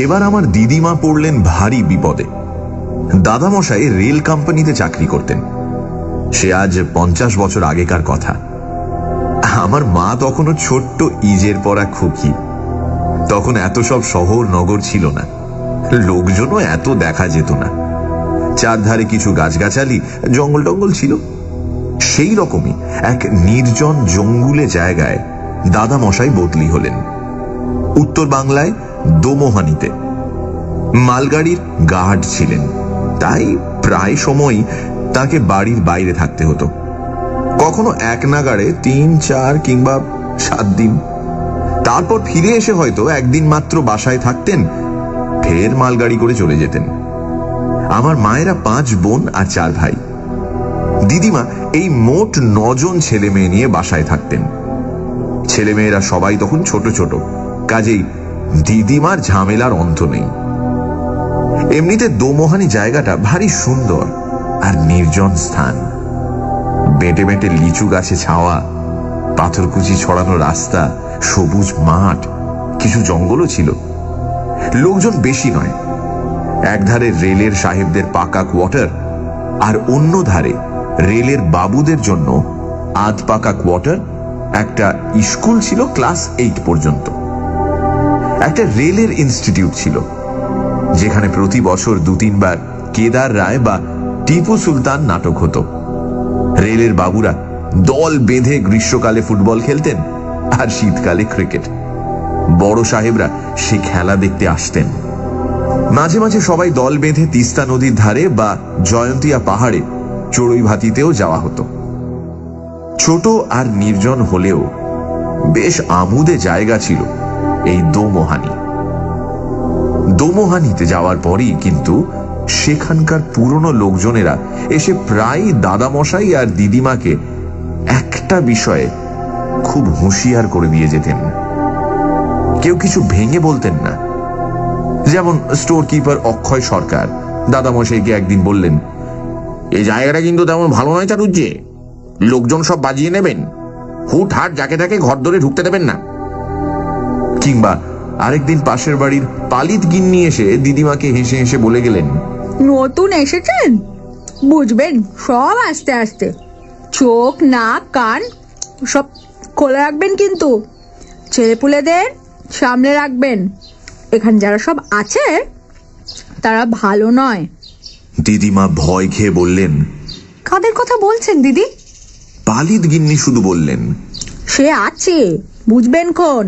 সেবার আমার দিদিমা পড়লেন ভারী বিপদে। দাদামশাই রেল কোম্পানিতে চাকরি করতেন। সে আজ 50 বছর আগেকার কথা। আমার মা তখনও ছোট্ট ইজের পরা খুকি। তখন এত সব শহর নগর ছিল না, লোকজনও এত দেখা যেত না। চারধারে কিছু গাছগাছালি, জঙ্গল টঙ্গল ছিল। সেই রকমই এক নির্জন জঙ্গুলে জায়গায় দাদামশাই বদলি হলেন, উত্তর বাংলায় দোমোহানিতে। মালগাড়ির গার্ড ছিলেন, তাই প্রায় সময় তাকে বাড়ির বাইরে থাকতে হতো। কখনো এক নাগাড়ে 3, 4 কিংবা 7 দিন। তারপর ফিরে এসে হয়তো একদিন মাত্র বাসায় থাকতেন, ফের মালগাড়ি করে চলে যেতেন। আমার মায়েরা 5 বোন আর 4 ভাই। দিদিমা এই মোট 9 জন ছেলে মেয়ে নিয়ে বাসায় থাকতেন। ছেলেমেয়েরা সবাই তখন ছোট ছোট, কাজেই দিদিমার ঝামেলার অন্ত নেই। এমনিতে দোমোহানি জায়গাটা ভারী সুন্দর আর নির্জন স্থান। বেঁটে বেঁটে লিচু গাছে ছাওয়া, পাথরকুচি ছড়ানো রাস্তা, সবুজ মাঠ, কিছু জঙ্গলও ছিল। লোকজন বেশি নয়। একধারে রেলের সাহেবদের পাকা কোয়ার্টার, আর অন্য ধারে রেলের বাবুদের জন্য আধ পাকা কোয়ার্টার। একটা স্কুল ছিল ক্লাস 8 পর্যন্ত। একটা রেলের ইনস্টিটিউট ছিল, যেখানে প্রতি বছর 2-3 বার কেদার রায় বা টিপু সুলতান নাটক হতো। রেলের বাবুরা দল বেঁধে গ্রীষ্মকালে ফুটবল খেলতেন আর শীতকালে ক্রিকেট। বড় সাহেবরা সে খেলা দেখতে আসতেন। মাঝে মাঝে সবাই দল বেঁধে তিস্তা নদীর ধারে বা জয়ন্তিয়া পাহাড়ে চড়ুই ভাতিতেও যাওয়া হতো। ছোট আর নির্জন হলেও বেশ আমোদে জায়গা ছিল এই দোমোহানি। দোমোহানিতে যাওয়ার পরই কিন্তু সেখানকার পুরনো লোকজনেরা এসে প্রায় দাদামশাই আর দিদিমাকে একটা বিষয়ে খুব হুঁশিয়ার করে দিয়ে যেতেন। কেউ কিছু ভেঙে বলতেন না। যেমন স্টোর কিপার অক্ষয় সরকার দাদামশাইকে একদিন বললেন, এই জায়গাটা কিন্তু তেমন ভালো নয় চাটুজ্জে, লোকজন সব বাজিয়ে নেবেন, হুট হাট যাকে তাকে ঘর ধরে ঢুকতে দেবেন না। কিংবা আরেকদিন পাশের বাড়ির পালিত গিন্নি এসে দিদিমাকে হেসে হেসে বলে গেলেন, নতুন এসেছেন, বুঝবেন সব আস্তে আস্তে, চোখ নাক কান সব খোলা রাখবেন, কিন্তু ছেলেপুলেদের সামলে রাখবেন। এখানে যারা সব আছে তারা ভালো নয়। দিদিমা ভয় খেয়ে বললেন, কাদের কথা বলছেন দিদি? পালিত গিন্নি শুধু বললেন, সে আছে, বুঝবেন কোন।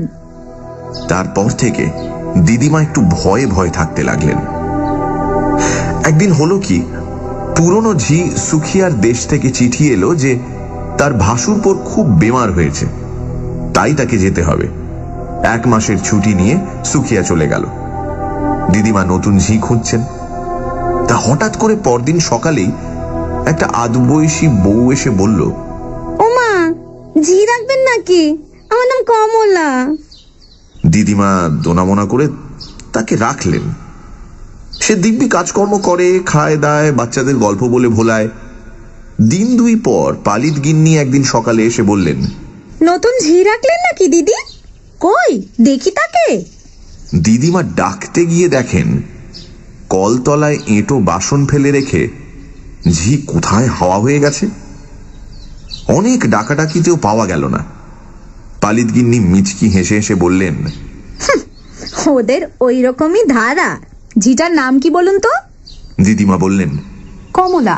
তারপর থেকে দিদিমা একটু ভয়ে ভয়ে থাকতে লাগলেন। একদিন হলো কি, পুরনো ঝি সুখিয়ার দেশ থেকে চিঠি এলো যে তার ভাসুরপোর খুব বেমার হয়েছে, তাই তাকে যেতে হবে। 1 মাসের ছুটি নিয়ে সুখিয়া চলে গেল। দিদিমা নতুন ঝি খুঁজছেন। তা হঠাৎ করে পরদিন সকালেই একটা আধবয়সী বউ এসে বলল, ও মা, ঝি রাখবেন নাকি? আমার নাম কমলা। দিদিমা দোনামোনা করে তাকে রাখলেন। সে দিব্যি কাজকর্ম করে, খায় দায়, বাচ্চাদের গল্প বলে ভোলায়। দিন 2 পর পালিত গিন্নি একদিন সকালে এসে বললেন, নতুন ঝি রাখলেন নাকি দিদি? কই দেখি তাকে। দিদিমা ডাকতে গিয়ে দেখেন কলতলায় এঁটো বাসন ফেলে রেখে ঝি কোথায় হাওয়া হয়ে গেছে। অনেক ডাকাডাকিতেও পাওয়া গেল না। পালিত গিন্নি মিচকি হেসে হেসে বললেন, ওদের ওই রকমই ধারা। ঝিটার নাম কি বলুন তো? দিদিমা বললেন, কমলা।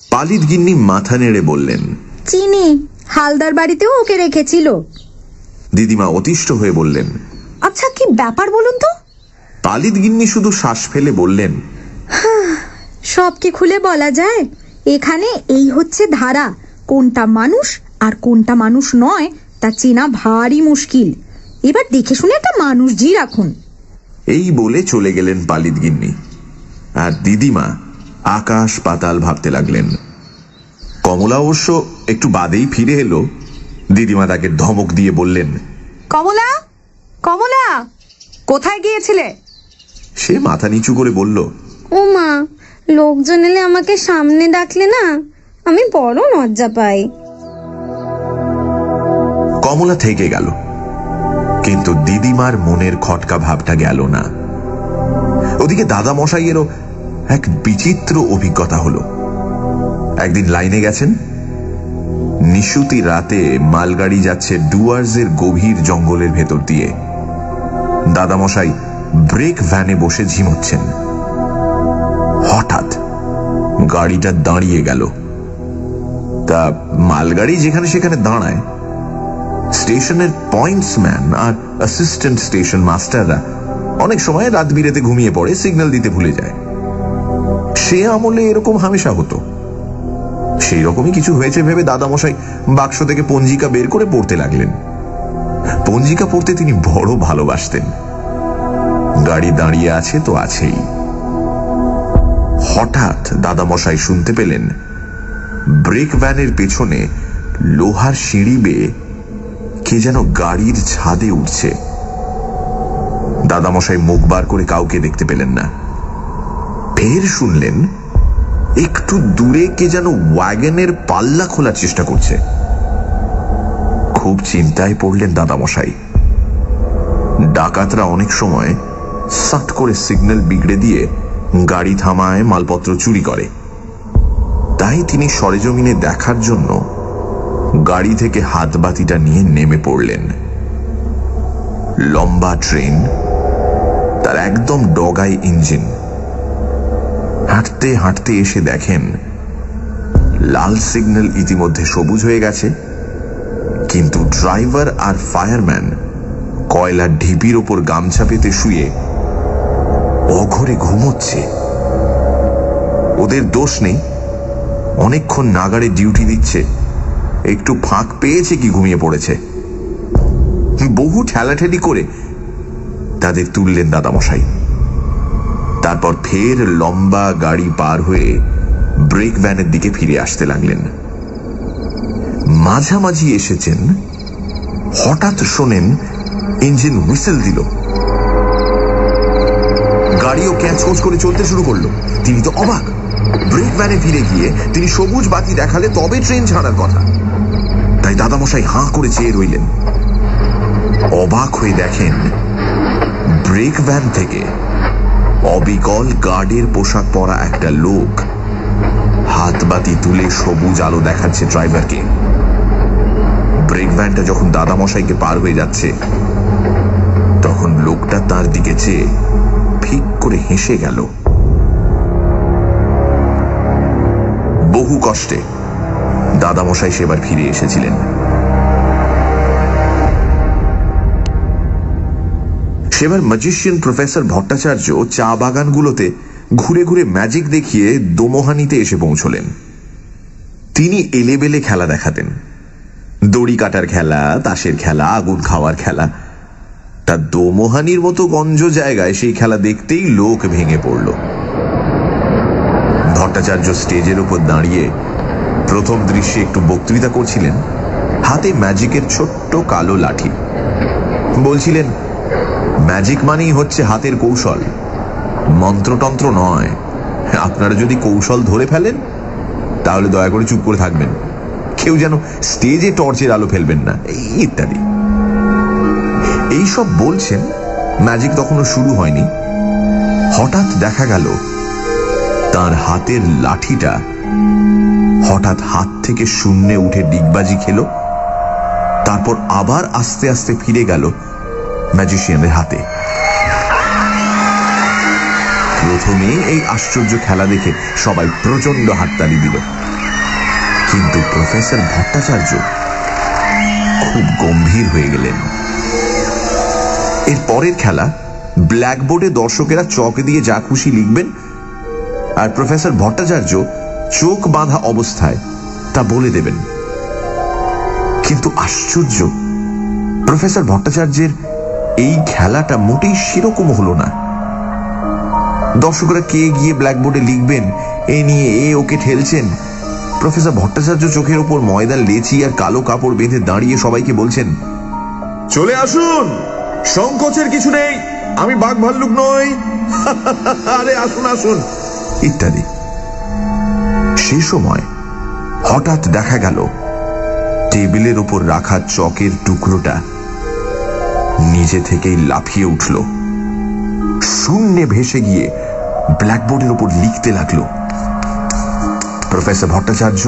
পালিত গিন্নি মাথা নেড়ে বললেন, চিনি, হালদার বাড়িতেও ওকে রেখেছিল। দিদিমা অতিষ্ঠ হয়ে বললেন, আচ্ছা কি ব্যাপার বলুন তো? পালিত গিন্নি শুধু শ্বাস ফেলে বললেন, সব কি খুলে বলা যায়? এখানে এই হচ্ছে ধারা, কোনটা মানুষ আর কোনটা মানুষ নয় তা চেনা ভারী মুশকিল। এবার দেখে শুনে একটা মানুষ ঝি রাখুন। এই বলে চলে গেলেন পালিত গিন্নি। আর দিদিমা আকাশ পাতাল ভাবতে লাগলেন। কমলা অবশ্য একটু বাদেই ফিরে এলো। দিদিমা তাকে ধমক দিয়ে বললেন, কমলা, কমলা, কোথায় গিয়েছিলে? সে মাথা নিচু করে বলল, ও মা, লোকজন এলে আমাকে সামনে ডাকলে না আমি বড় লজ্জা পাই। কমলা থেকে গেল, কিন্তু দিদিমার মনের খটকা ভাবটা গেল না। ওদিকে দাদা মশাইয়েরও এক বিচিত্র অভিজ্ঞতা হলো। একদিন লাইনে গেছেন, নিশুতি রাতে মালগাড়ি যাচ্ছে ডুয়ার্সের গভীর জঙ্গলের ভেতর দিয়ে। দাদামশাই ব্রেক ভ্যানে বসে ঝিমোচ্ছেন। হঠাৎ গাড়িটা দাঁড়িয়ে গেল। তা মালগাড়ি যেখানে সেখানে দাঁড়ায়, স্টেশনের পয়েন্টসম্যান আর অ্যাসিস্ট্যান্ট স্টেশন মাস্টাররা অনেক সময় রাত বিরেতে ঘুমিয়ে পড়ে, সিগন্যাল দিতে ভুলে যায়। সে আমলে এরকম হামেশা হতো। সেই রকমই কিছু হয়েছে ভেবে দাদামশাই বাক্স থেকে পঞ্জিকা বের করে পড়তে লাগলেন। পঞ্জিকা পড়তে তিনি বড় ভালোবাসতেন। গাড়ি দাঁড়িয়ে আছে তো আছেই। হঠাৎ দাদামশাই শুনতে পেলেন ব্রেক ভ্যানের পেছনে লোহার সিঁড়ি বেয়ে কে যেন গাড়ির ছাদে উঠছে। দাদামশাই মুখ বার করে কাউকে দেখতে পেলেন না। ফের শুনলেন একটু দূরে কে যেন ওয়াগনের পাল্লা খোলার চেষ্টা করছে। খুব চিন্তায় পড়লেন দাদামশাই। ডাকাতরা অনেক সময় সাট করে সিগন্যাল বিগড়ে দিয়ে গাড়ি থামায়, মালপত্র চুরি করে। তাই তিনি সরেজমিনে দেখার জন্য গাড়ি থেকে হাতবাতিটা নিয়ে নেমে পড়লেন। লম্বা ট্রেন, তার একদম ডগায় ইঞ্জিন। হাঁটতে হাঁটতে এসে দেখেন লাল সিগন্যাল ইতিমধ্যে সবুজ হয়ে গেছে, কিন্তু ড্রাইভার আর ফায়ারম্যান কয়লার ঢিপির ওপর গামছা পেতে শুয়ে অঘরে ঘুমোচ্ছে। ওদের দোষ নেই, অনেকক্ষণ নাগাড়ে ডিউটি দিচ্ছে, একটু ফাঁক পেয়েছে কি ঘুমিয়ে পড়েছে। বহু ঠেলাঠেলি করে তাদের তুললেন দাদামশাই। তারপর ফের লম্বা গাড়ি পার হয়ে ব্রেক ভ্যানের দিকে ফিরে আসতে লাগলেন। মাঝামাঝি এসেছেন, হঠাৎ শোনেন ইঞ্জিন হুইসেল দিল। গাড়িও ক্যাঁচকোচ করে চলতে শুরু করলো। তিনি তো অবাক। ব্রেক ভ্যানে ফিরে গিয়ে তিনি সবুজ বাতি দেখালে তবে ট্রেন ছাড়ার কথা। তাই দাদামশাই হাঁ করে চেয়ে রইলেন। অবাক হয়ে দেখেন ব্রেক ভ্যান থেকে অবিকল গার্ডের পোশাক পরা একটা লোক হাতবাতি তুলে সবুজ আলো দেখাচ্ছে ড্রাইভারকে। ব্রেক ভ্যানটা যখন দাদামশাইকে পার হয়ে যাচ্ছে, তখন লোকটা তার দিকে চেয়ে ফিক করে হেসে গেল। বহু কষ্টে দাদামশাই সেবার ফিরে এসেছিলেন। সেবার ম্যাজিশিয়ান প্রফেসর ভট্টাচার্য চা বাগানগুলোতে ঘুরে ঘুরে ম্যাজিক দেখিয়ে দোমোহানিতে এসে পৌঁছলেন। তিনি এলেবেলে খেলা দেখাতেন, দড়ি কাটার খেলা, তাসের খেলা, আগুন খাওয়ার খেলা। তা দোমোহানির মতো গঞ্জ জায়গায় সেই খেলা দেখতেই লোক ভেঙে পড়ল। ভট্টাচার্য স্টেজের উপর দাঁড়িয়ে প্রথম দৃশ্যে একটু বক্তৃতা করছিলেন, হাতে ম্যাজিকের ছোট্ট কালো লাঠি। বলছিলেন, ম্যাজিক মানেই হচ্ছে হাতের কৌশল, মন্ত্রতন্ত্র নয়। আপনারা যদি কৌশল ধরে ফেলেন তাহলে দয়া করে চুপ করে থাকবেন, কেউ যেন স্টেজে টর্চের আলো ফেলবেন না, ইত্যাদি। এইসব বলছেন, ম্যাজিক তখনও শুরু হয়নি। হঠাৎ দেখা গেল তার হাতের লাঠিটা হঠাৎ হাত থেকে শূন্যে উঠে ডিগবাজি খেল, তারপর আবার আস্তে আস্তে ফিরে গেল ম্যাজিশিয়ানের হাতে। প্রথমে এই আশ্চর্য খেলা দেখে সবাই প্রচন্ড হাততালি দিল, কিন্তু প্রফেসর ভট্টাচার্য খুব গম্ভীর হয়ে গেলেন। এর পরের খেলা, ব্ল্যাকবোর্ডে দর্শকেরা চক দিয়ে যা খুশি লিখবেন, আর প্রফেসর ভট্টাচার্য চোখ বাঁধা অবস্থায় তা বলে দেবেন। কিন্তু আশ্চর্য, প্রফেসর ভট্টাচার্যের এই খেলাটা মোটেই সেরকম হলো না। দর্শকরা কে গিয়ে ব্ল্যাকবোর্ডে লিখবেন এ নিয়ে এ ওকে ঠেলছেন। প্রফেসর ভট্টাচার্য চোখের উপর ময়দার লেচি আর কালো কাপড় বেঁধে দাঁড়িয়ে সবাইকে বলছেন, চলে আসুন, সংকোচের কিছু নেই, আমি বাঘ ভাল্লুক নই, আরে আসুন আসুন, ইত্যাদি। সে সময় হঠাৎ দেখা গেল টেবিলের উপর রাখা চকের টুকরোটা নিজে থেকেই লাফিয়ে উঠল, শূন্যে ভেসে গিয়ে ব্ল্যাকবোর্ডের উপর লিখতে লাগলো, professor Bhattacharya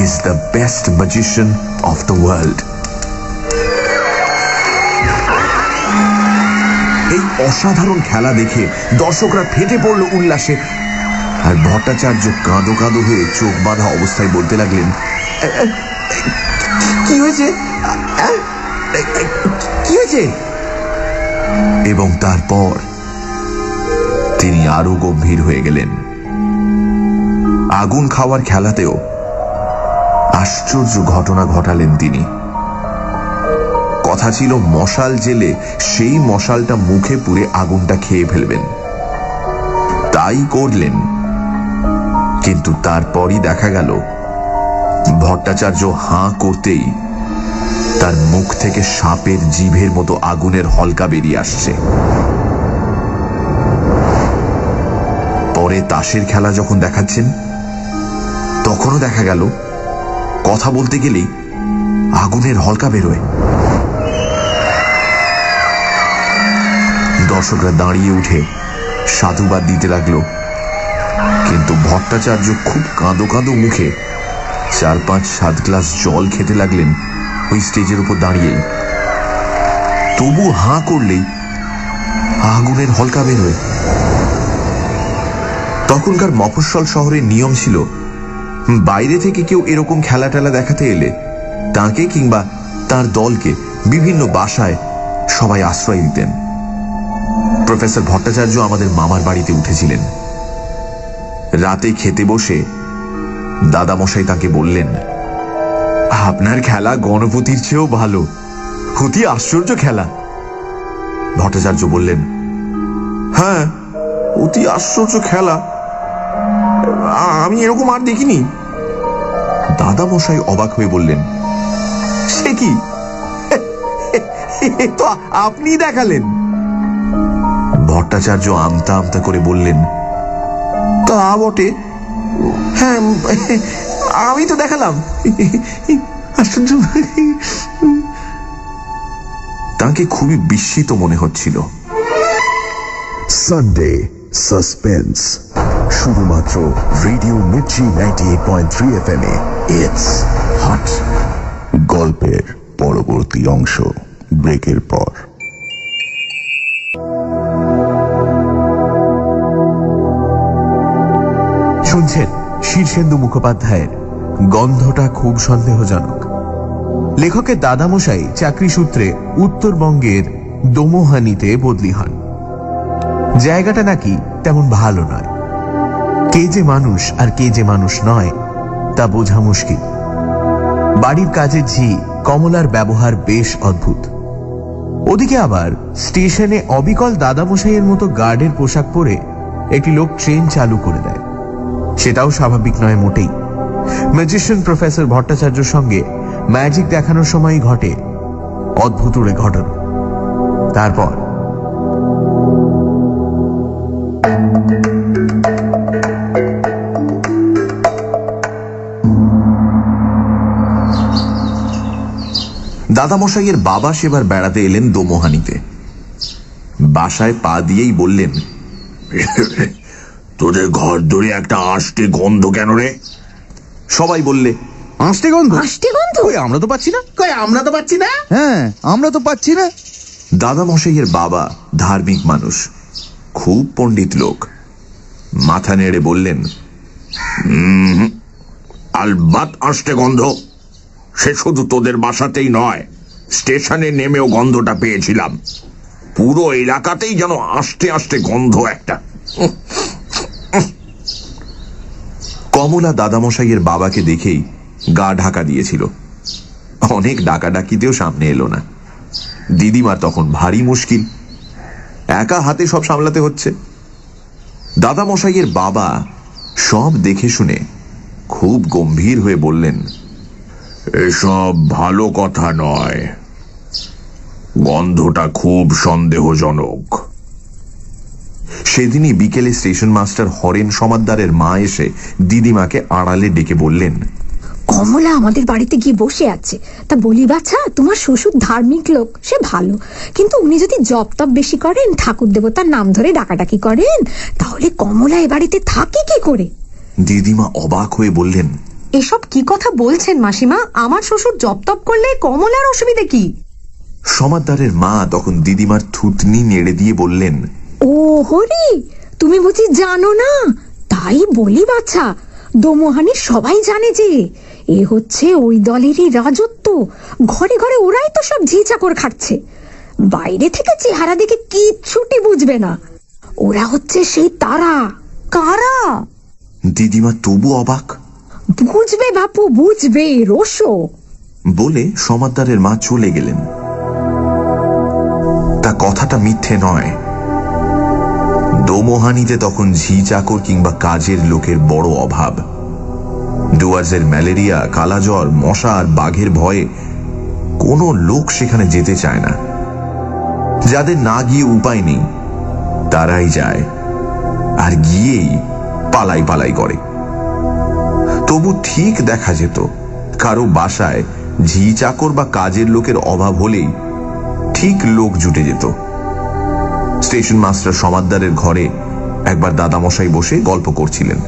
is the best magician of the world. এই অসাধারণ খেলা দেখে দর্শকরা ফেটে পড়ল উল্লাসে, আর ভট্টাচার্য কাঁদো কাঁদো হয়ে চোখ বাঁধা অবস্থায় বলতে লাগলেন, কি হয়েছে, কি হয়েছে? এবং তারপর তিনি আরো গম্ভীর হয়ে গেলেন। আগুন খাওয়ার খেলাতেও আশ্চর্য ঘটনা ঘটালেন তিনি। কথা ছিল মশাল জেলে সেই মশালটা মুখে পুরে আগুনটা খেয়ে ফেলবেন। তাই করলেন, কিন্তু তারপরই দেখা গেল ভট্টাচার্য হাঁ করতেই তার মুখ থেকে সাপের জিভের মতো আগুনের হলকা বেরিয়ে আসছে। পরে তাসের খেলা যখন দেখাচ্ছেন, তখনও দেখা গেল কথা বলতে গেলেই আগুনের হলকা বেরোয়। দর্শকরা দাঁড়িয়ে উঠে সাধুবাদ দিতে লাগলো, কিন্তু ভট্টাচার্য খুব কাঁদো কাঁদো মুখে 4-5-7 গ্লাস জল খেতে লাগলেন ওই স্টেজের উপর দাঁড়িয়েই। তবু হাঁ করলেই আগুনের হলকা বেরোয়। তখনকার মফস্বল শহরের নিয়ম ছিল, বাইরে থেকে কেউ এরকম খেলা টেলা দেখাতে এলে তাকে কিংবা তার দলকে বিভিন্ন বাসায় সবাই আশ্রয় দিতেন। প্রফেসর ভট্টাচার্য আমাদের মামার বাড়িতে উঠেছিলেন। রাতে খেতে বসে দাদামশাই তাকে বললেন, আপনার খেলা গণপতির চেয়েও ভালো, অতি আশ্চর্য খেলা। ভট্টাচার্য বললেন, হ্যাঁ, অতি আশ্চর্য খেলা, আমি এরকম আর দেখিনি। দাদামশাই অবাক হয়ে বললেন, সে কি, তো আপনি দেখালেন? ভট্টাচার্য আমতা আমতা করে বললেন, তা বটে, হ্যাঁ, আমি তো দেখালাম। তাকে খুবই বিস্মিত মনে হচ্ছিল। সানডে সাসপেন্স, শুধুমাত্র radio Mirchi 98.3 FM A. It's hot. গল্পের পরবর্তী অংশ ব্রেকের পর। শুনছেন শীর্ষেন্দু মুখোপাধ্যায়ের গন্ধটা খুব সন্দেহজনক। লেখকের দাদামশাই চাকরি সূত্রে উত্তরবঙ্গের দোমোহানিতে বদলি হন। জায়গাটা নাকি তেমন ভালো নয়। কে যে মানুষ আর কে যে মানুষ নয় তা বোঝা মুশকিল। বাড়ির কাজের ঝি কমলার ব্যবহার বেশ অদ্ভুত। ওদিকে আবার স্টেশনে অবিকল দাদামশাইয়ের মতো গার্ডের পোশাক পরে একটি লোক ট্রেন চালু করে দেয়, সেটাও স্বাভাবিক নয় মোটেই। ম্যাজিশিয়ান প্রফেসর ভট্টাচার্যের সঙ্গে ম্যাজিক দেখানোর সময় ঘটে অদ্ভুত উড়ে ঘটনা। তারপর দাদামশাইয়ের বাবা সেবার বেড়াতে এলেন দোমোহানিতে। বাসায় পা দিয়েই বললেন, তোদের ঘর ধরে একটা আষ্টে গন্ধ কেন রে? সবাই বললে, আষ্টে গন্ধ? আষ্টে গন্ধ? আমরা তো পাচ্ছি না। আমরা তো পাচ্ছি না। হ্যাঁ, আমরা তো পাচ্ছি না। দাদামশাইয়ের বাবা ধার্মিক মানুষ, খুব পণ্ডিত লোক। মাথা নেড়ে বললেন, আলবাত আষ্টে গন্ধ। সে শুধু তোদের বাসাতেই নয়, স্টেশনে নেমেও গন্ধটা পেয়েছিলাম। পুরো এলাকাতেই যেন আষ্টে আষ্টে গন্ধ একটা। কমলা দাদামশাইয়ের বাবাকে দেখেই গা ঢাকা দিয়েছিল। অনেক ডাকাডাকিতেও সামনে এলো না। দিদিমার তখন ভারী মুশকিল, একা হাতে সব সামলাতে হচ্ছে। দাদামশাইয়ের বাবা সব দেখে শুনে খুব গম্ভীর হয়ে বললেন, এসব ভালো কথা নয়, গন্ধটা খুব সন্দেহজনক। সেদিনই বিকেলে স্টেশন মাস্টার হরেন সমাদ্দারের মা এসে দিদিমাকে আড়ালে ডেকে বললেন, কমলা আমাদের বাড়িতে গিয়ে বসে আছে, তা বলি বাছা, তোমার শ্বশুর ধার্মিক লোক, সে ভালো, কিন্তু উনি যদি জপ তপ বেশি করেন, ঠাকুর দেবতার নাম ধরে ডাকাডাকি করেন, তাহলে কমলা এ বাড়িতে থাকে কি করে? দিদিমা অবাক হয়ে বললেন, এসব কি কথা বলছেন মাসিমা? আমার শ্বশুর জপ তপ করলে কমলার অসুবিধে কি? সমাদ্দারের মা তখন দিদিমার থুতনি নেড়ে দিয়ে বললেন, ও হরি, তুমি বুঝি জানো না? তাই বলি বাছা, দোমোহানি সবাই জানে যে এ হচ্ছে ওই দলেরই রাজত্ব। ঘরে ঘরে ওরাই তো সব ঝি চাকর খাচ্ছে। বাইরে থেকে চেহারা দেখে কিচ্ছুটি বুঝবে না, ওরা হচ্ছে সেই তারা। কারা? দিদিমা তবু অবাক। বুঝবে বাপু, বুঝবে, রোশো। বলে সমাদ্দারের মা চলে গেলেন। তা কথাটা মিথ্যে নয়। দোমোহানিতে তখন ঝি চাকর কিংবা কাজের লোকের বড় অভাব। ডুয়ার্সের ম্যালেরিয়া, কালাজ্বর, মশা আর বাঘের ভয়ে কোনো লোক সেখানে যেতে চায় না। যাদের না গিয়ে উপায় নেই তারাই যায়, আর গিয়েই পালাই পালাই করে। তবু ঠিক দেখা যেত কারো বাসায় ঝি চাকর বা কাজের লোকের অভাব হলেই ঠিক লোক জুটে যেত। স্টেশন মাস্টার সমাদ্দারের ঘরে একবার দাদামশাই বসে গল্প করছিলেন।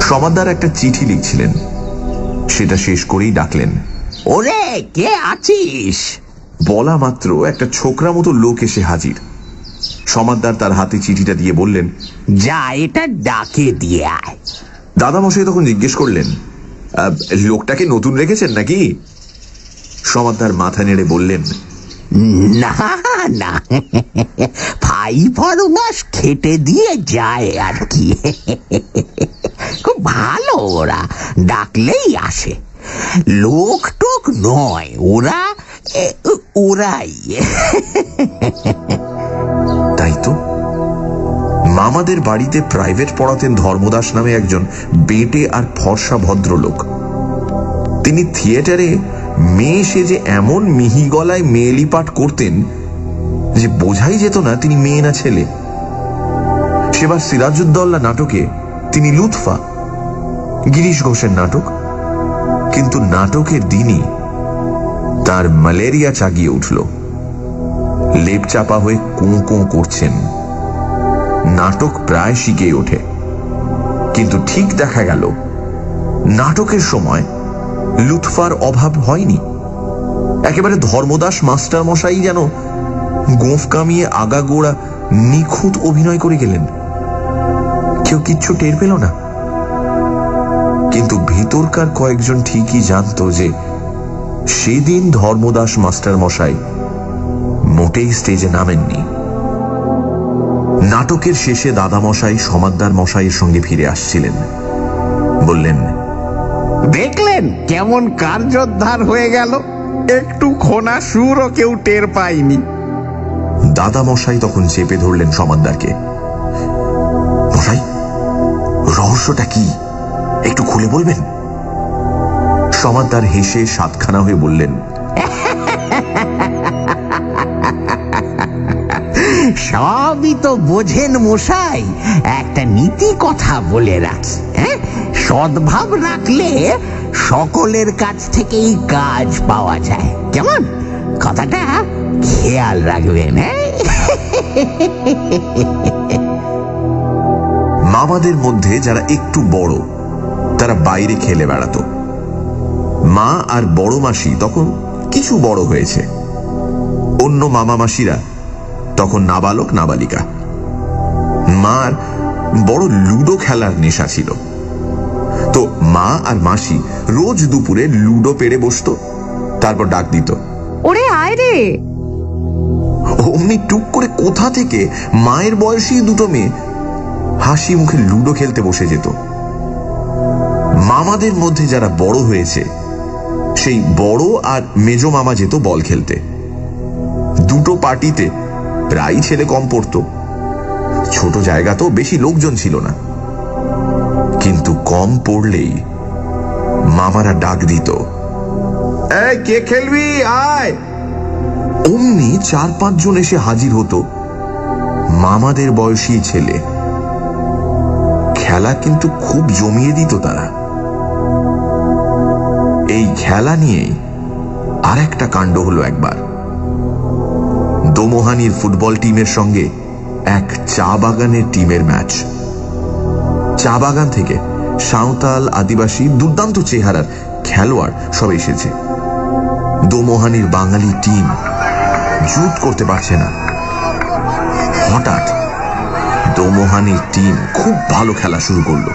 সমাদ্দার একটা চিঠি লিখছিলেন, সেটা শেষ করেই ডাকলেন, ওরে কে আছিস? বলা মাত্র একটা ছোকরা মতো লোক এসে হাজির। সমাদ্দার তার হাতে চিঠিটা দিয়ে বললেন, যা এটা ডাকে দিয়ে আয়। দাদামশাই তখন জিজ্ঞেস করলেন, লোকটাকে নতুন রেখেছেন নাকি? সমাদ্দার মাথা নেড়ে বললেন, না না, ভাই ফরমাস খেটে দিয়ে যায় আর কি। খুব ভালো, ওরা ডাকলেই আসে, লোক টোক নয়, ওরাই। তাই তো। মামাদের বাড়িতে প্রাইভেট পড়াতেন ধর্মদাস নামে একজন বেটে আর ফর্সা ভদ্রলোক। তিনি থিয়েটারে মেয়ে সেজে এমন মিহি গলায় মেয়েলি পাঠ করতেন যে বোঝাই যেত না তিনি মেয়ে না ছেলে। সেবার সিরাজউদ্দৌলা নাটকে তিনি লুৎফা, গিরিশ ঘোষের নাটক। কিন্তু নাটকের দিনই তার ম্যালেরিয়া চাগিয়ে উঠল। লেপ চাপা হয়ে কোঁ কোঁ করছেন। নাটক প্রায় শিখে ওঠে, কিন্তু ঠিক দেখা গেল নাটকের সময় লুৎফার অভাব হয়নি। একেবারে ধর্মদাস মাস্টার মশাই যেন গোঁফ কামিয়ে আগাগোড়া নিখুঁত অভিনয় করে গেলেন। কেউ কিচ্ছু টের পেল না, কিন্তু ভেতরকার কয়েকজন ঠিকই জানত যে সেদিন ধর্মদাস মাস্টার মশাই মোটেই স্টেজে নামেননি। নাটকের শেষে দাদামশাই সমাদ্দার মশাইয়ের সঙ্গে ফিরে আসছিলেন। বললেন, দেখলেন কেমন কার্যোদ্ধার হয়ে গেল? একটু খোনা সুরও কেউ টের পায়নি। দাদামশাই তখন চেপে ধরলেন সমাদ্দারকে। মশাই, রহস্যটা কি একটু খুলে বলবেন? সমাদ্দার হেসে সাতখানা হয়ে বললেন, সবই তো বোঝেন মশাই, একটা নীতি কথা বলে রাখি, সদ্ভাব রাখলে সকলের কাছ থেকেই কাজ পাওয়া যায়। কেমন? কথাটা খেয়াল রাখবেন। মামাদের মধ্যে যারা একটু বড় তারা বাইরে খেলে বেড়াতো। মা আর বড় মাসি তখন কিছু বড় হয়েছে। অন্য মামা মাসিরা তখন নাবালক নাবালিকা। মার বড় লুডো খেলার নেশা ছিল, তো মা আর মাসি রোজ দুপুরে লুডো পেড়ে বসতো, তারপর ডাক দিত, ওরে আয় রে। অমনি টুক করে কোথা থেকে মায়ের বয়সী দুটো মেয়ে হাসি মুখে লুডো খেলতে বসে যেত। মামাদের মধ্যে যারা বড় হয়েছে সেই বড় আর মেজো মামা যেত বল খেলতে। দুটো পার্টিতে প্রায় ছেলে কম পড়তো। ছোট জায়গা তো, বেশি লোকজন ছিল না, কিন্তু কম পড়লেই মামারা ডাক দিত, এই কে খেলবি, আয়। অমনি 4-5 জন এসে হাজির হতো, মামাদের বয়সী ছেলে। খেলা কিন্তু খুব জমিয়ে দিত তারা। এই খেলা নিয়েই আর একটা কাণ্ড হলো একবার। দোমোহানির ফুটবল টিমের সঙ্গে এক চা বাগানের টিমের ম্যাচ। চা বাগান থেকে সাঁওতাল, আদিবাসী, দুর্দান্ত চেহারার খেলোয়াড় সব এসেছে। দোমোহানির বাঙালি টিম জুট করতে পারছে না। হঠাৎ দোমোহানির টিম খুব ভালো খেলা শুরু করলো।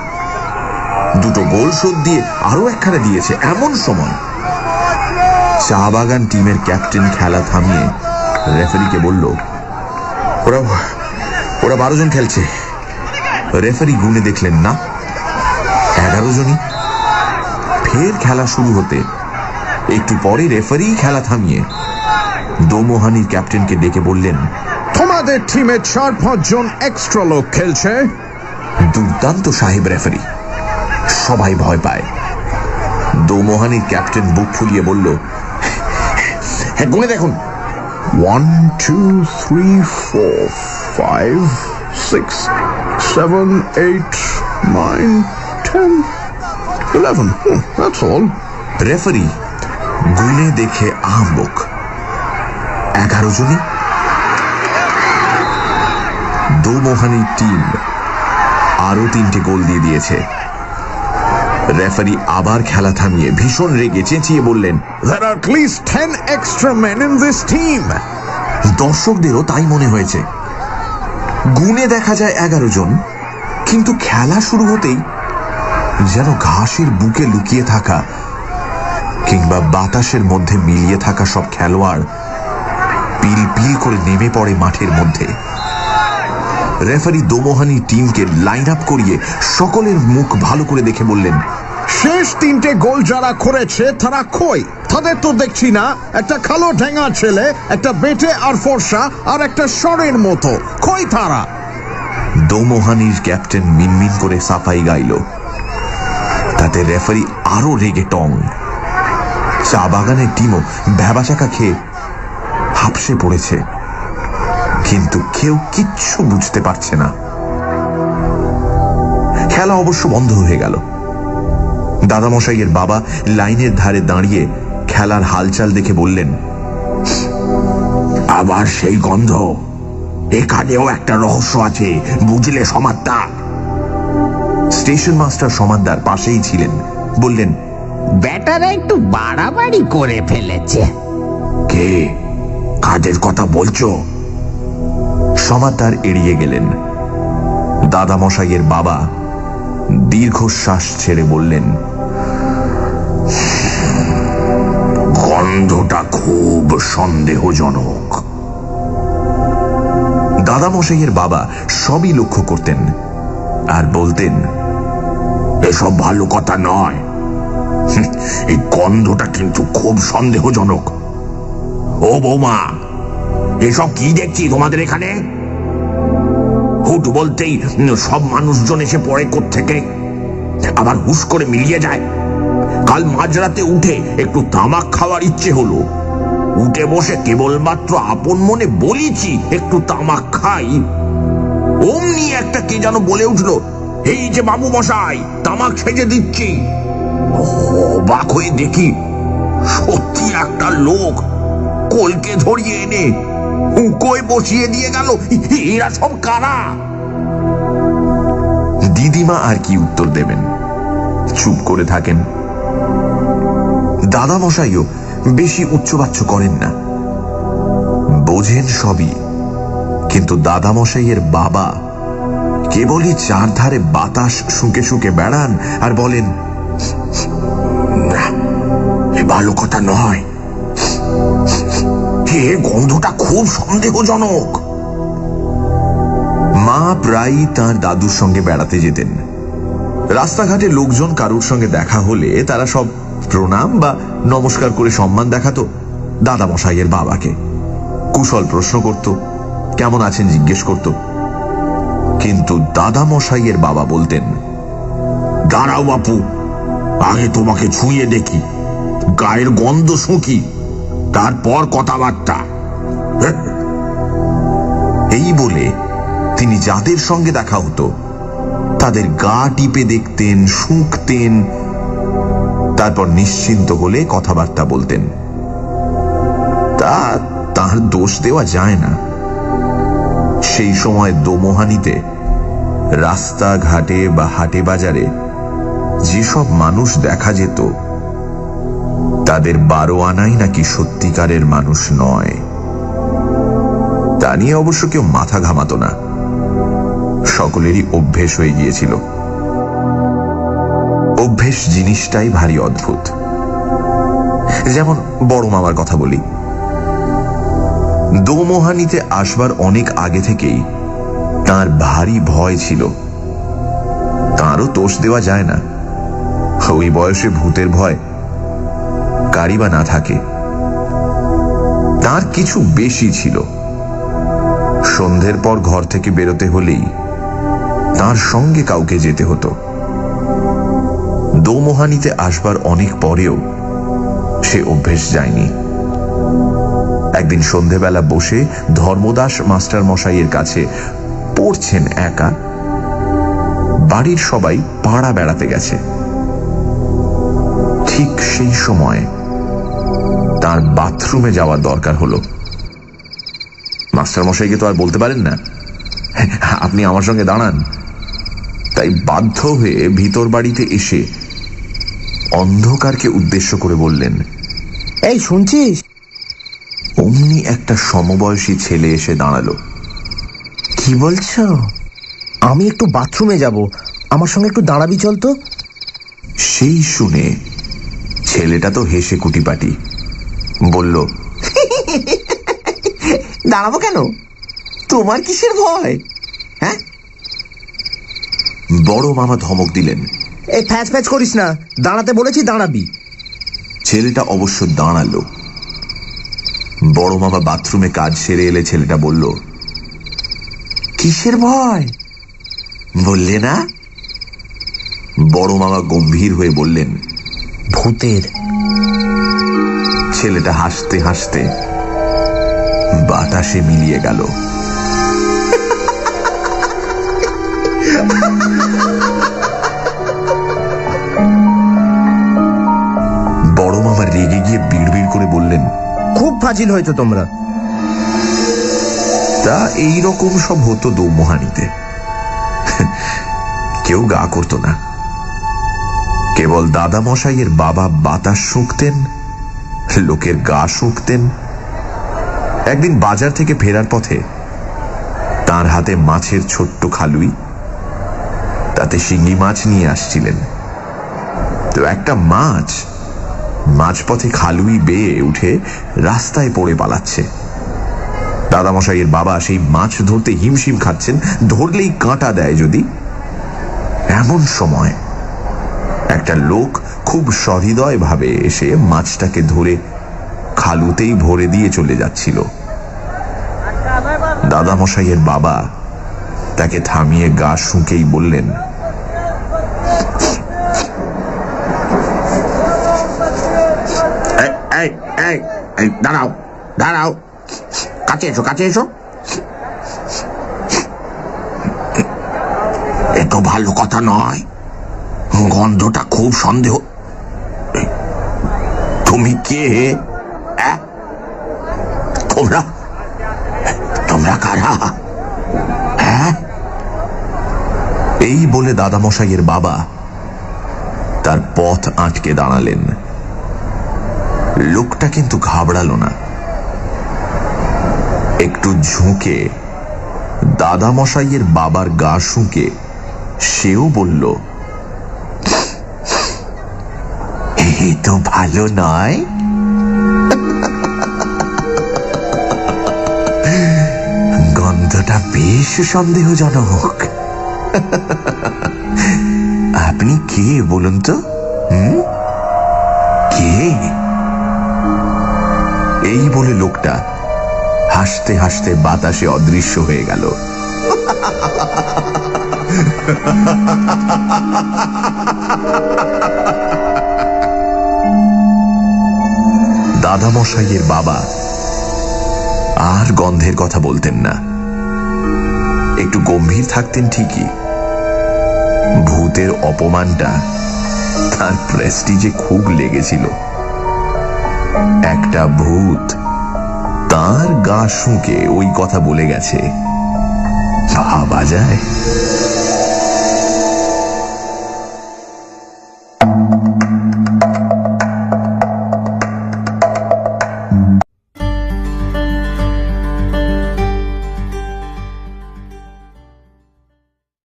দুটো গোল শোধ দিয়ে আরো একখানা দিয়েছে। এমন সময় চা বাগান টিমের ক্যাপ্টেন খেলা থামিয়ে রেফারিকে বলল, ওরা 12 জন খেলছে। রেফারি গুনে দেখলেন না, 11 জনই। ফের খেলা শুরু হতে একটু পরে রেফারি খেলা থামিয়ে দোমোহানির ক্যাপ্টেনকে ডেকে বললেন, তোমাদের টিমে 4-5 জন এক্সট্রা লোক খেলছে। দুর্দান্ত সাহেব রেফারি। সবাই ভয় পায়। দোমোহানির ক্যাপ্টেন বুক ফুলিয়ে বলল, হ্যাঁ গুনে দেখুন। 1 2 3 4 5 6 7 8 9 10 11 that's all. রেফারি গুনে দেখে আহম্বক, 11 জনই। দোমোহানির টিম আরো 3টে গোল দিয়ে দিয়েছে। রেফারি আবার খেলা থামিয়ে ভীষণ রেগে চেঁচিয়ে বললেন, There are at least 10 extra men in this team. দর্শকদেরও তাই মনে হয়েছে। গুনে দেখা যায় 11 জন, কিন্তু খেলা শুরু হতেই যেন ঘাসের বুকে লুকিয়ে থাকা কিংবা বাতাসের মধ্যে মিলিয়ে থাকা সব খেলোয়াড় পিল পিল করে নেমে পড়ে মাঠের মধ্যে। রেফারি দোমোহানি টিমকে লাইন আপ করিয়ে সকলের মুখ ভালো করে দেখে বললেন, শেষ 3টে গোল যারা করেছে তারা কই? তাদের তো দেখছি না। একটা কালো ঢেঙা ছেলে, একটা বেটে আর ফর্সা, আর একটা সরের মতো। কই তারা? দোমোহানির ক্যাপ্টেন মিনমিন করে সাফাই গাইল। তাতে রেফারি আরো রেগে টং। চা বাগানের টিমও ভ্যাবাচাকা খেয়ে হাঁপসে পড়েছে, কিন্তু কেউ কিচ্ছু বুঝতে পারছে না। খেলা অবশ্য বন্ধ হয়ে গেল। দাদামশাইয়ের বাবা লাইনের ধারে দাঁড়িয়ে খেলার হালচাল দেখে বললেন, আবার সেই গন্ধ। এখানেও একটা রহস্য আছে, বুঝলে সমাদদার? স্টেশন মাস্টার সমাদদার পাশেই ছিলেন। বললেন, ব্যাটারা একটু বাড়াবাড়ি করে ফেলেছে। কে? কাদের কথা বলছো? সমাদদার এড়িয়ে গেলেন। দাদামশাইয়ের বাবা দীর্ঘশ্বাস ছেড়ে বললেন, গন্ধটা খুব সন্দেহজনক। দাদামশাইয়ের বাবা সবই লক্ষ্য করতেন আর বলতেন, এসব ভালো কথা নয়। এই গন্ধটা কিন্তু খুব সন্দেহজনক। ও বৌমা, এসব কি দেখছি তোমাদের এখানে? হুট বলতেই সব মানুষজন এসে পড়ে কোত্থেকে, আবার হুশ করে মিলিয়ে যায়। কাল মাঝরাতে উঠে একটু তামাক খাওয়ার ইচ্ছে হলো, উঠে বসে কেবলমাত্র আপন মনে বলেছি একটু তামাক খাই, অমনি একটা কে যেন বলে উঠলো, এই যে বাবু মশাই, তামাক সেজে দিচ্ছি। অবাক হয়ে দেখি সত্যি একটা লোক কলকে ধরিয়ে এনে হুঁকোয় বসিয়ে দিয়ে গেল। এরা সব কারা? দিদিমা আর কি উত্তর দেবেন, চুপ করে থাকেন। দাদামশাইও বেশি উচ্চবাচ্য করেন না, বোঝেন সবই। কিন্তু দাদামশাইয়ের বাবা কেবলই চারধারে বাতাস শুঁকে শুঁকে বেড়ান আর বলেন, এ ভালো কথা নয়, গন্ধটা খুব সন্দেহজনক। মা প্রায়ই তার দাদুর সঙ্গে বেড়াতে যেতেন। রাস্তাঘাটে লোকজন কারুর সঙ্গে দেখা হলে তারা সব প্রণাম বা নমস্কার করে সম্মান দেখাতো দাদামশাইয়ের বাবাকে। কুশল প্রশ্ন করত, কেমন আছেন জিজ্ঞেস করত। কিন্তু দাদামশাইয়ের বাবা বলতেন, দাঁড়াও বাপু, আগে তোমাকে ছুঁয়ে দেখি, গায়ের গন্ধ শুঁকি, তারপর কথাবার্তা। এই বলে তিনি যাদের সঙ্গে দেখা হতো তাদের গা টিপে দেখতেন, শুঁকতেন, তারপর নিশ্চিন্ত হলে কথাবার্তা বলতেন। তার দোষ দেওয়া যায় না। সেই সময় দোমোহানিতে রাস্তাঘাটে বা হাটে বাজারে যেসব মানুষ দেখা যেত তাদের 12 আনাই নাকি সত্যিকারের মানুষ নয়। তা নিয়ে অবশ্য কেউ মাথা ঘামাতো না, সকলেরই অভ্যেস হয়ে গিয়েছিল। অভ্যেস জিনিসটাই ভারী অদ্ভুত। যেমন বড় মামার কথা বলি। দোমোহানিতে আসবার অনেক আগে থেকেই তার ভারী ভয় ছিল। তারও দোষ দেওয়া যায় না, ওই বয়সে ভূতের ভয় কারি বা না থাকে। তার কিছু বেশি ছিল। সন্ধ্যের পর ঘর থেকে বেরোতে হলেই তার সঙ্গে কাউকে যেতে হতো। দোমোহানিতে আসবার অনেক পরেও সে অভ্যেস যায়নি। একদিন সন্ধেবেলা বসে ধর্মদাস মাস্টার মশাইয়ের কাছে পড়ছেন একা। বাড়ির সবাই পাড়া বেড়াতে গেছে। ঠিক সেই সময় তার বাথরুমে যাওয়ার দরকার হলো। মাস্টার মশাইকে তো আর বলতে পারেন না, আপনি আমার সঙ্গে দাঁড়ান। তাই বাধ্য হয়ে ভিতর বাড়িতে এসে অন্ধকারকে উদ্দেশ্য করে বললেন, এই শুনছিস? অমনি একটা সমবয়সী ছেলে এসে দাঁড়ালো। কি বলছো? আমি একটু বাথরুমে যাব, আমার সঙ্গে একটু দাঁড়াবি চল তো। সেই শুনে ছেলেটা তো হেসে কুটিপাটি বলল, দাঁড়াবো কেন? তোমার কিসের ভয়? হ্যাঁ? বড় মামা ধমক দিলেন, এই ফ্যাচ ফ্যাচ করিস না, দাঁড়াতে বলেছি দাঁড়াবি। ছেলেটা অবশ্য দাঁড়ালো। বড় মামা বাথরুমে কাজ সেরে এলে ছেলেটা বলল, কিসের ভয় বললে না? বড় মামা গম্ভীর হয়ে বললেন, ভূতের। ছেলেটা হাসতে হাসতে বাতাসে মিলিয়ে গেল। বড় মামা রেগে গিয়ে বিড়বিড় করে বললেন, খুব ফাজিল হয়েছো তোমরা। তা এইরকম সব হতো দোমোহানিতে। কেউ গা করতো না। কেবল দাদামশাইয়ের বাবা বাতাস শুঁকতেন, লোকের গা শুঁকতেন। একদিন বাজার থেকে ফেরার পথে তার হাতে মাছের ছোট্ট খালুই, তাতে শিঙি মাছ নিয়ে আসছিলেন। তো একটা মাছ মাঝপথে খালুই বেয়ে উঠে রাস্তায় পড়ে পালাচ্ছে। দাদামশাইয়ের বাবা সেই মাছ ধরতে হিমশিম খাচ্ছেন, ধরলেই কাঁটা দেয় যদি। এমন সময় একটা লোক খুব সহৃদয় ভাবে এসে মাছটাকে ধরে খালুতেই ভরে দিয়ে চলে যাচ্ছিল। দাদামশাইয়ের বাবা তাকে থামিয়ে গা শুঁকেই বললেন, দাঁড়াও দাঁড়াও, কাছে এসো কাছে এসো। এ তো ভালো কথা নয়, গন্ধটা খুব সন্দেহ। তুমি কে? তোমরা তোমরা কারা? হ্যাঁ? এই বলে দাদামশাইয়ের বাবা তার পথ আটকে দাঁড়ালেন। লোকটা কিন্তু ঘাবড়ালো না। একটু ঝুঁকে দাদামশাইয়ের বাবার গা শুঁকে সেও বলল, এ তো ভালো নয়। গন্ধটা বেশ সন্দেহজনক। আপনি কে বলুন তো? কে? এই বলে লোকটা হাসতে হাসতে বাতাসে অদৃশ্য হয়ে গেল। দাদামশাইয়ের বাবা আর গন্ধের কথা বলতেন না। একটু গম্ভীর থাকতেন ঠিকই, ভূতের অপমানটা তার প্রেস্টিজে খুব লেগেছিল। একটা ভূত তার গা শুঁকে ওই কথা বলে গেছে, ভাবা যায়?